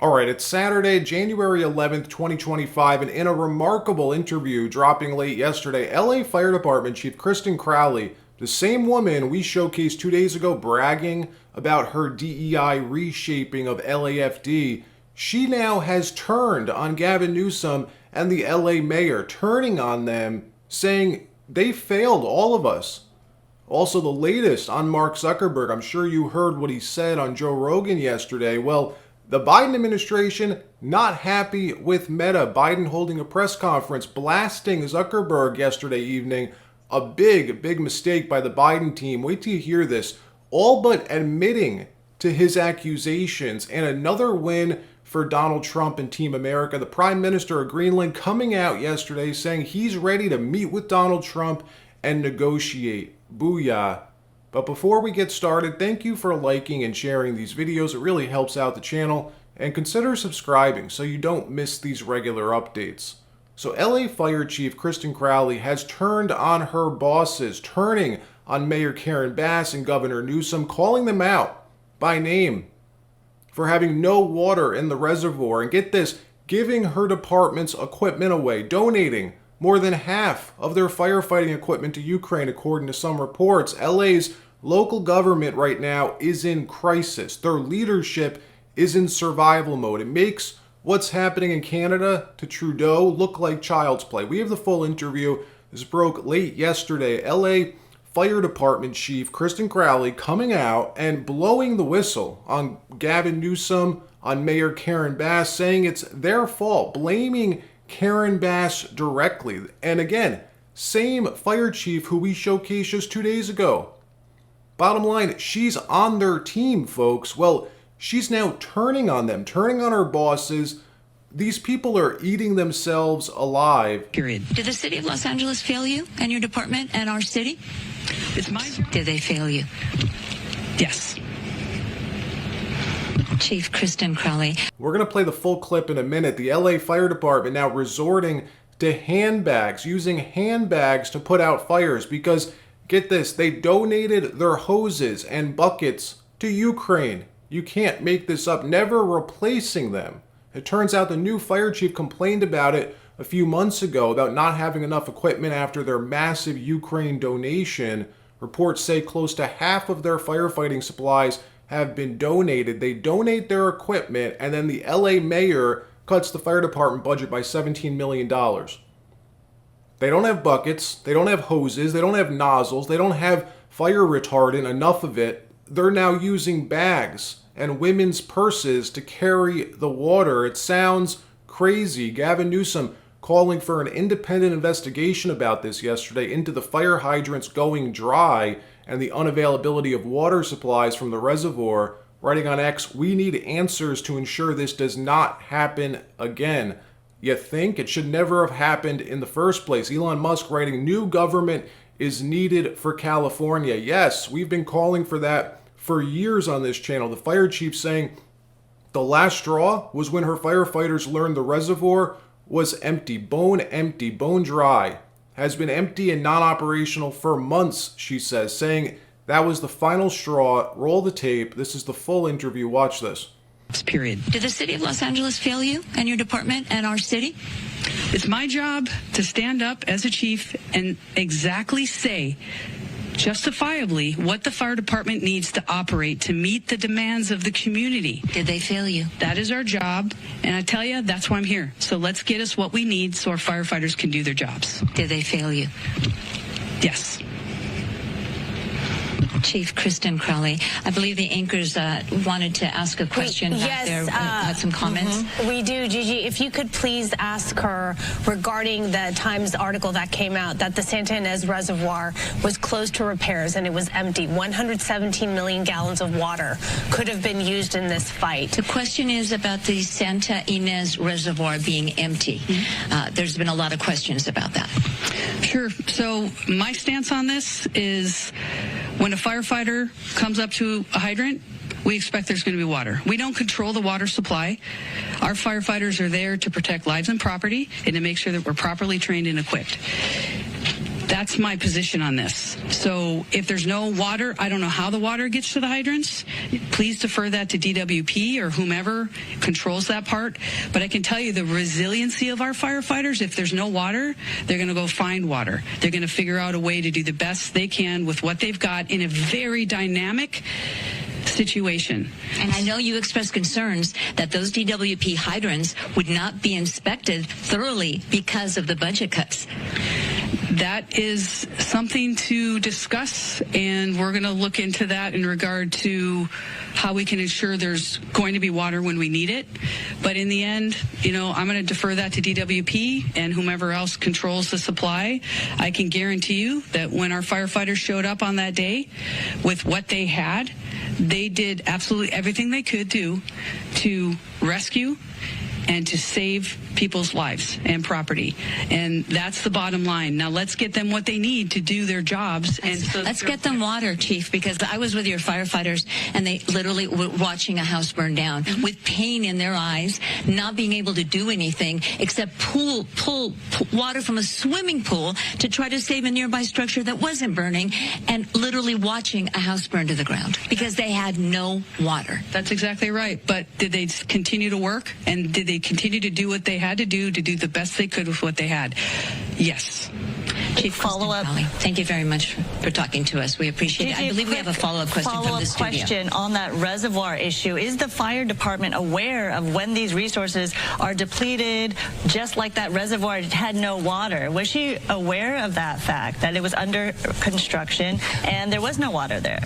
All right, it's Saturday, January 11th, 2025, and in a remarkable interview dropping late yesterday, LA Fire Department Chief Kristen Crowley, the same woman we showcased 2 days ago bragging about her DEI reshaping of LAFD, she now has turned on Gavin Newsom and the LA mayor, turning on them, saying they failed all of us. Also, the latest on Mark Zuckerberg. I'm sure you heard what he said on Joe Rogan yesterday. Well, the Biden administration not happy with Meta. Biden holding a press conference blasting Zuckerberg yesterday evening. A big mistake by the Biden team. Wait till you hear this. All but admitting to his accusations, and another win for Donald Trump and Team America. The Prime Minister of Greenland coming out yesterday saying he's ready to meet with Donald Trump and negotiate. Booyah. But before we get started, thank you for liking and sharing these videos. It really helps out the channel. And consider subscribing so you don't miss these regular updates. So LA Fire Chief Kristen Crowley has turned on her bosses, turning on Mayor Karen Bass and Governor Newsom, calling them out by name for having no water in the reservoir. And get this, giving her department's equipment away, donating more than half of their firefighting equipment to Ukraine, according to some reports. LA's local government right now is in crisis. Their leadership is in survival mode. It makes what's happening in Canada to Trudeau look like child's play. We have the full interview. This broke late yesterday. LA Fire Department Chief Kristen Crowley coming out and blowing the whistle on Gavin Newsom, on Mayor Karen Bass, saying it's their fault, blaming Karen Bass directly. And again, same fire chief who we showcased just 2 days ago. Bottom line, she's on their team, folks. Well, she's now turning on them, turning on her bosses. These people are eating themselves alive. Period. Did the city of Los Angeles fail you and your department and our city? It's my job. Did they fail you? Yes. Chief Kristen Crowley. We're going to play the full clip in a minute. The LA Fire Department now resorting to handbags, using handbags to put out fires because, get this, they donated their hoses and buckets to Ukraine. You can't make this up, never replacing them. It turns out the new fire chief complained about it a few months ago, about not having enough equipment after their massive Ukraine donation. Reports say close to half of their firefighting supplies have been donated. They donate their equipment, and then the LA mayor cuts the fire department budget by $17 million. They don't have buckets, they don't have hoses, they don't have nozzles, they don't have fire retardant, enough of it. They're now using bags and women's purses to carry the water. It sounds crazy. Gavin Newsom calling for an independent investigation about this yesterday into the fire hydrants going dry and the unavailability of water supplies from the reservoir, writing on X, "We need answers to ensure this does not happen again." You think it should never have happened in the first place. Elon Musk writing, "New government is needed for California." Yes, we've been calling for that for years on this channel. The fire chief saying the last straw was when her firefighters learned the reservoir was empty, bone dry. Has been empty and non-operational for months, she says, saying that was the final straw. Roll the tape. This is the full interview. Watch this. Period. Did the city of Los Angeles fail you and your department and our city? It's my job to stand up as a chief and exactly say justifiably what the fire department needs to operate to meet the demands of the community. Did they fail you? That is our job, and I tell you, that's why I'm here. So let's get us what we need so our firefighters can do their jobs. Did they fail you? Yes. Chief Kristen Crowley, I believe the anchors wanted to ask a question back there. Had some comments. We do, Gigi. If you could please ask her regarding the Times article that came out that the Santa Ynez Reservoir was closed to repairs and it was empty. 117 million gallons of water could have been used in this fight. The question is about the Santa Ynez Reservoir being empty. There's been a lot of questions about that. Sure. So my stance on this is when a firefighter comes up to a hydrant, we expect there's going to be water. We don't control the water supply. Our firefighters are there to protect lives and property and to make sure that we're properly trained and equipped. That's my position on this. So if there's no water, I don't know how the water gets to the hydrants. Please defer that to DWP or whomever controls that part. But I can tell you the resiliency of our firefighters, if there's no water, they're going to go find water. They're going to figure out a way to do the best they can with what they've got in a very dynamic situation. And I know you expressed concerns that those DWP hydrants would not be inspected thoroughly because of the budget cuts. That is something to discuss, and we're going to look into that in regard to how we can ensure there's going to be water when we need it. But in the end, I'm going to defer that to DWP and whomever else controls the supply. I can guarantee you that when our firefighters showed up on that day with what they had, they did absolutely everything they could do to rescue and to save people's lives and property. And that's the bottom line. Now let's get them what they need to do their jobs. And let's get them water, Chief, because I was with your firefighters and they literally were watching a house burn down with pain in their eyes, not being able to do anything except pull water from a swimming pool to try to save a nearby structure that wasn't burning, and literally watching a house burn to the ground because they had no water. That's exactly right. But did they continue to work? And did they continue to do what they had to do the best they could with what they had? Yes. Chief, follow-up. Thank you very much for talking to us. We appreciate it. I believe we have a follow-up question from the studio. Question on that reservoir issue. Is the fire department aware of when these resources are depleted, just like that reservoir had no water? Was she aware of that fact, that it was under construction and there was no water there?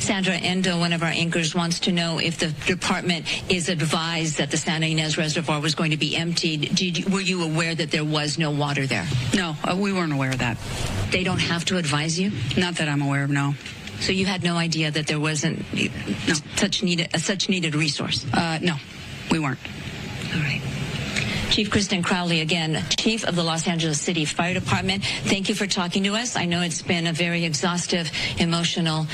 Sandra Endo, one of our anchors, wants to know if the department is advised that the Santa Ynez Reservoir was going to be emptied. Were you aware that there was no water there? No, we weren't aware of that. They don't have to advise you? Not that I'm aware of, no. So you had no idea that there wasn't such needed resource? No, we weren't. All right. Chief Kristen Crowley, again, Chief of the Los Angeles City Fire Department, thank you for talking to us. I know it's been a very exhaustive, emotional,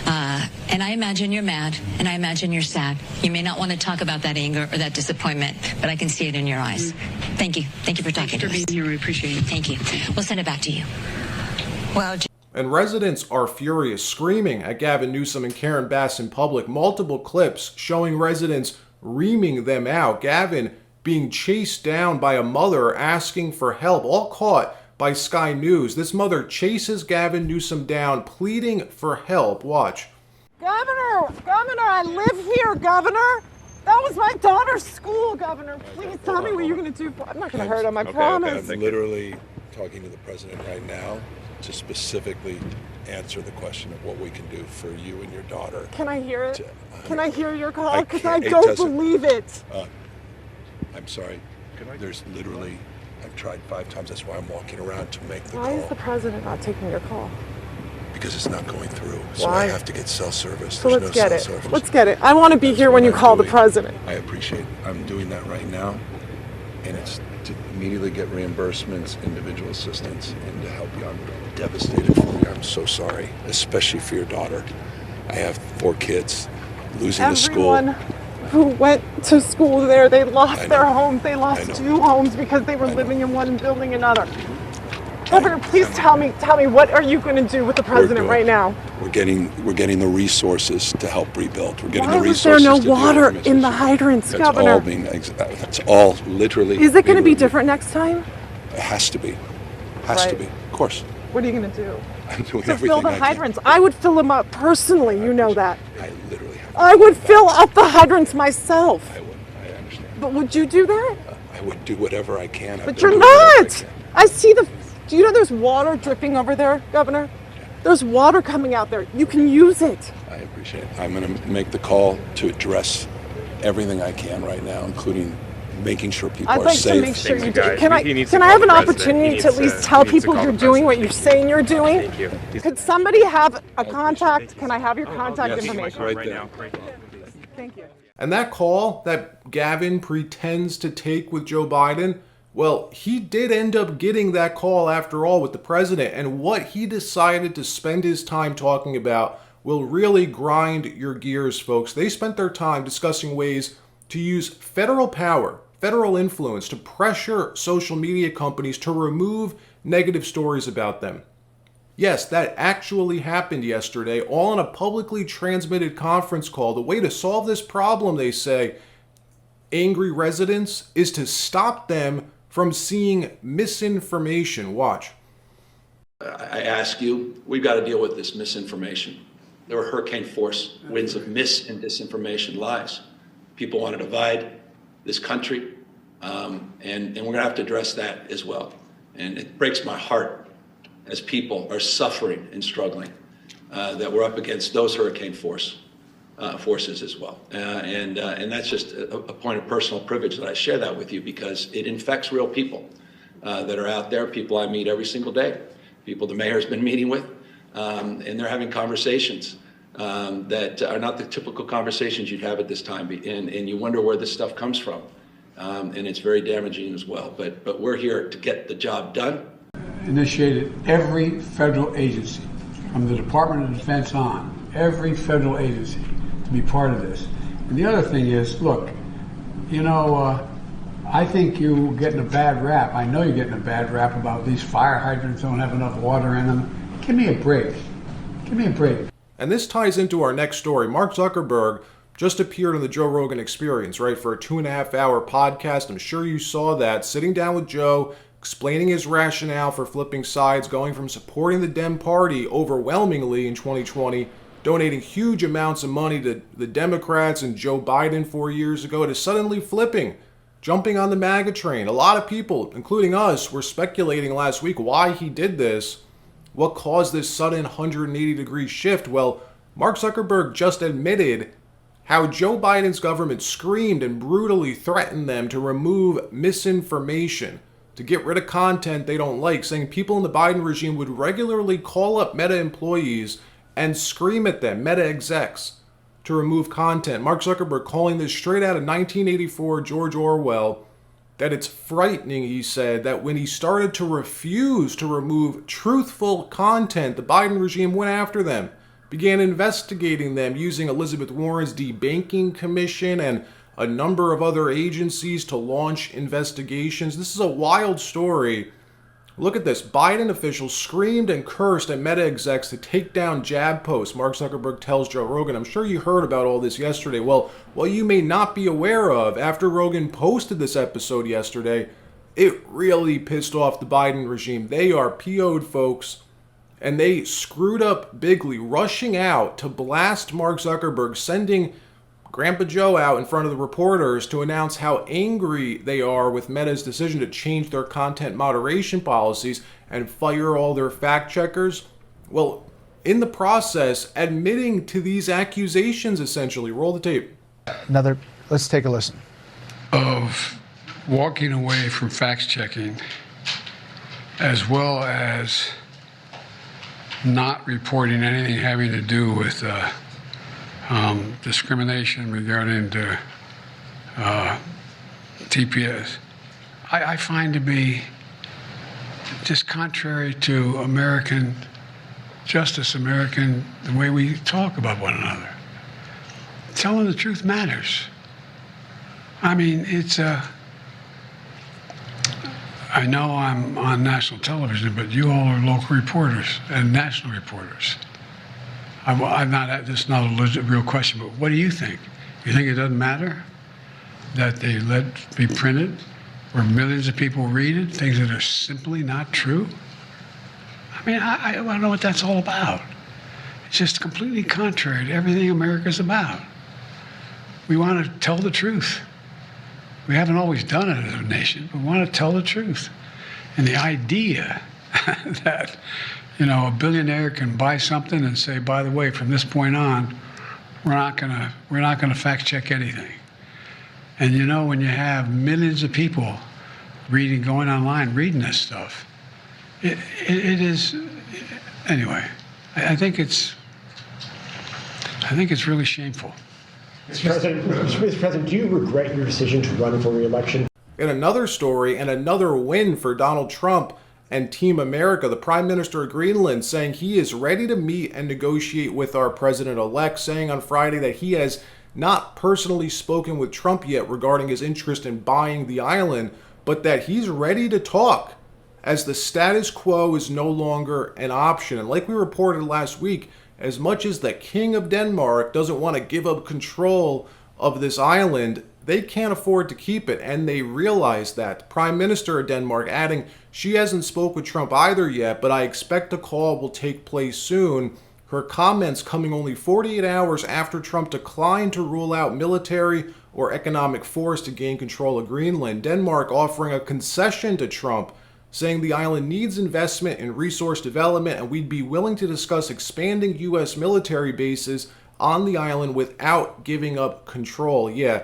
and I imagine you're mad, and I imagine you're sad. You may not want to talk about that anger or that disappointment, but I can see it in your eyes. Thank you. Thank you for talking to us. Thanks for being here. We appreciate it. Thank you. We'll send it back to you. Well, and residents are furious, screaming at Gavin Newsom and Karen Bass in public. Multiple clips showing residents reaming them out. Gavin being chased down by a mother asking for help, all caught by Sky News. This mother chases Gavin Newsom down, pleading for help. Watch. Governor, I live here, Governor. That was my daughter's school, Governor. Please tell me what you're going to do. I'm not going to hurt him, I promise. I'm literally talking to the president right now to specifically answer the question of what we can do for you and your daughter. Can I hear it? Can I hear your call? Because I don't believe it. I'm sorry. There's literally, I've tried 5 times. That's why I'm walking around to make the call. Why is the president not taking your call? Because it's not going through. So Why? I have to get cell service. So There's let's no get cell it. service. Let's get it. I want to be here when you call the president. I appreciate it. I'm doing that right now. And it's to immediately get reimbursements, individual assistance, and to help you. I'm devastated for you. I'm so sorry, especially for your daughter. I have 4 kids. Losing the school. Everyone who went to school there, they lost their homes. They lost 2 homes because they were living in one building another. Governor, please tell me, what are you going to do with the president right now? We're getting the resources to help rebuild. We're getting Why the was there resources. no water in the hydrants, Governor? That's all literally. Is it going to be different next time? It has to be. Has to be. Of course. What are you going to do? I'm doing To everything fill the I can. hydrants. I would fill them up personally. You know that. I literally have to I would fill up the hydrants myself. I would. I understand. But would you do that? I would do whatever I can. But you're not. I see the. Do you know there's water dripping over there, Governor? There's water coming out there. You can use it. I appreciate it. I'm going to make the call to address everything I can right now, incling making sure people I'd are like safe. to make sure you do. Can I have an opportunity to at least tell people you're doing what you're saying you're doing? Could somebody have a contact? Can I have your contact information? Right there. Thank you. And that call that Gavin pretends to take with Joe Biden, well, he did end up getting that call after all with the president. And what he decided to spend his time talking about will really grind your gears, folks. They spent their time discussing ways to use federal power federal influence to pressure social media companies to remove negative stories about them. Yes, that actually happened yesterday, all on a publicly transmitted conference call. The way to solve this problem, they say, angry residents, is to stop them from seeing misinformation. Watch. I ask you, we've got to deal with this misinformation. There were hurricane force winds of mis and disinformation, lies. People want to divide this country, and we're going to have to address that as well. And it breaks my heart as people are suffering and struggling that we're up against those hurricane forces as well. And that's just a point of personal privilege that I share that with you, because it infects real people that are out there, people I meet every single day, people the mayor's been meeting with, and they're having conversations that are not the typical conversations you'd have at this time, and you wonder where this stuff comes from, and it's very damaging as well. But we're here to get the job done. Initiated every federal agency, from the Department of Defense on, every federal agency to be part of this. And the other thing is, look, you know, I think you're getting a bad rap. I know you're getting a bad rap about these fire hydrants don't have enough water in them. Give me a break. Give me a break. And this ties into our next story. Mark Zuckerberg just appeared on the Joe Rogan Experience, right, for a 2.5-hour podcast. I'm sure you saw that, sitting down with Joe, explaining his rationale for flipping sides, going from supporting the Dem Party overwhelmingly in 2020, donating huge amounts of money to the Democrats and Joe Biden 4 years ago, to suddenly flipping, jumping on the MAGA train. A lot of people, including us, were speculating last week why he did this. What caused this sudden 180-degree shift? Well, Mark Zuckerberg just admitted how Joe Biden's government screamed and brutally threatened them to remove misinformation, to get rid of content they don't like, saying people in the Biden regime would regularly call up Meta employees and scream at them, Meta execs, to remove content. Mark Zuckerberg calling this straight out of 1984 George Orwell, that it's frightening, he said, that when he started to refuse to remove truthful content, the Biden regime went after them, began investigating them using Elizabeth Warren's Debanking Commission and a number of other agencies to launch investigations. This is a wild story. Look at this. Biden officials screamed and cursed at Meta execs to take down jab posts, Mark Zuckerberg tells Joe Rogan. I'm sure you heard about all this yesterday. Well, what you may not be aware of, after Rogan posted this episode yesterday, it really pissed off the Biden regime. They are PO'd, folks, and they screwed up bigly, rushing out to blast Mark Zuckerberg, sending Grandpa Joe out in front of the reporters to announce how angry they are with Meta's decision to change their content moderation policies and fire all their fact checkers. Well, in the process, admitting to these accusations, essentially. Roll the tape. Let's take a listen. Of walking away from fact checking, as well as not reporting anything having to do with discrimination regarding to TPS, I find to be just contrary to American justice, the way we talk about one another. Telling the truth matters. I mean, I know I'm on national television, but you all are local reporters and national reporters. I'm not, this is not a legit, real question, but what do you think? You think it doesn't matter that they let be printed, where millions of people read it, things that are simply not true? I mean, I don't know what that's all about. It's just completely contrary to everything America's about. We want to tell the truth. We haven't always done it as a nation, but we want to tell the truth. And the idea that, you know, a billionaire can buy something and say, by the way, from this point on, we're not gonna fact check anything. And you know, when you have millions of people going online, reading this stuff, it is, anyway, I think it's really shameful. Mr. President, do you regret your decision to run for re-election? In another story, and another win for Donald Trump and Team America, the Prime Minister of Greenland saying he is ready to meet and negotiate with our president-elect, saying on Friday that he has not personally spoken with Trump yet regarding his interest in buying the island, but that he's ready to talk, as the status quo is no longer an option. And like we reported last week, as much as the King of Denmark doesn't want to give up control of this island, they can't afford to keep it, and they realize that. Prime Minister of Denmark adding she hasn't spoke with Trump either yet, but I expect a call will take place soon. Her comments coming only 48 hours after Trump declined to rule out military or economic force to gain control of Greenland. Denmark offering a concession to Trump, saying the island needs investment in resource development and we'd be willing to discuss expanding U.S. military bases on the island without giving up control. Yeah,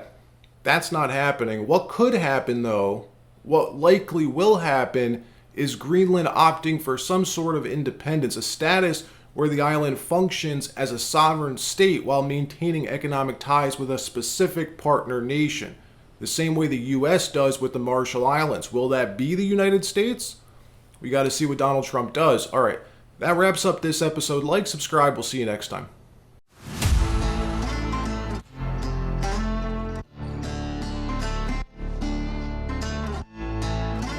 that's not happening. What could happen, though, what likely will happen, is Greenland opting for some sort of independence, a status where the island functions as a sovereign state while maintaining economic ties with a specific partner nation, the same way the U.S. does with the Marshall Islands. Will that be the United States? We got to see what Donald Trump does. All right, that wraps up this episode. Like, subscribe. We'll see you next time.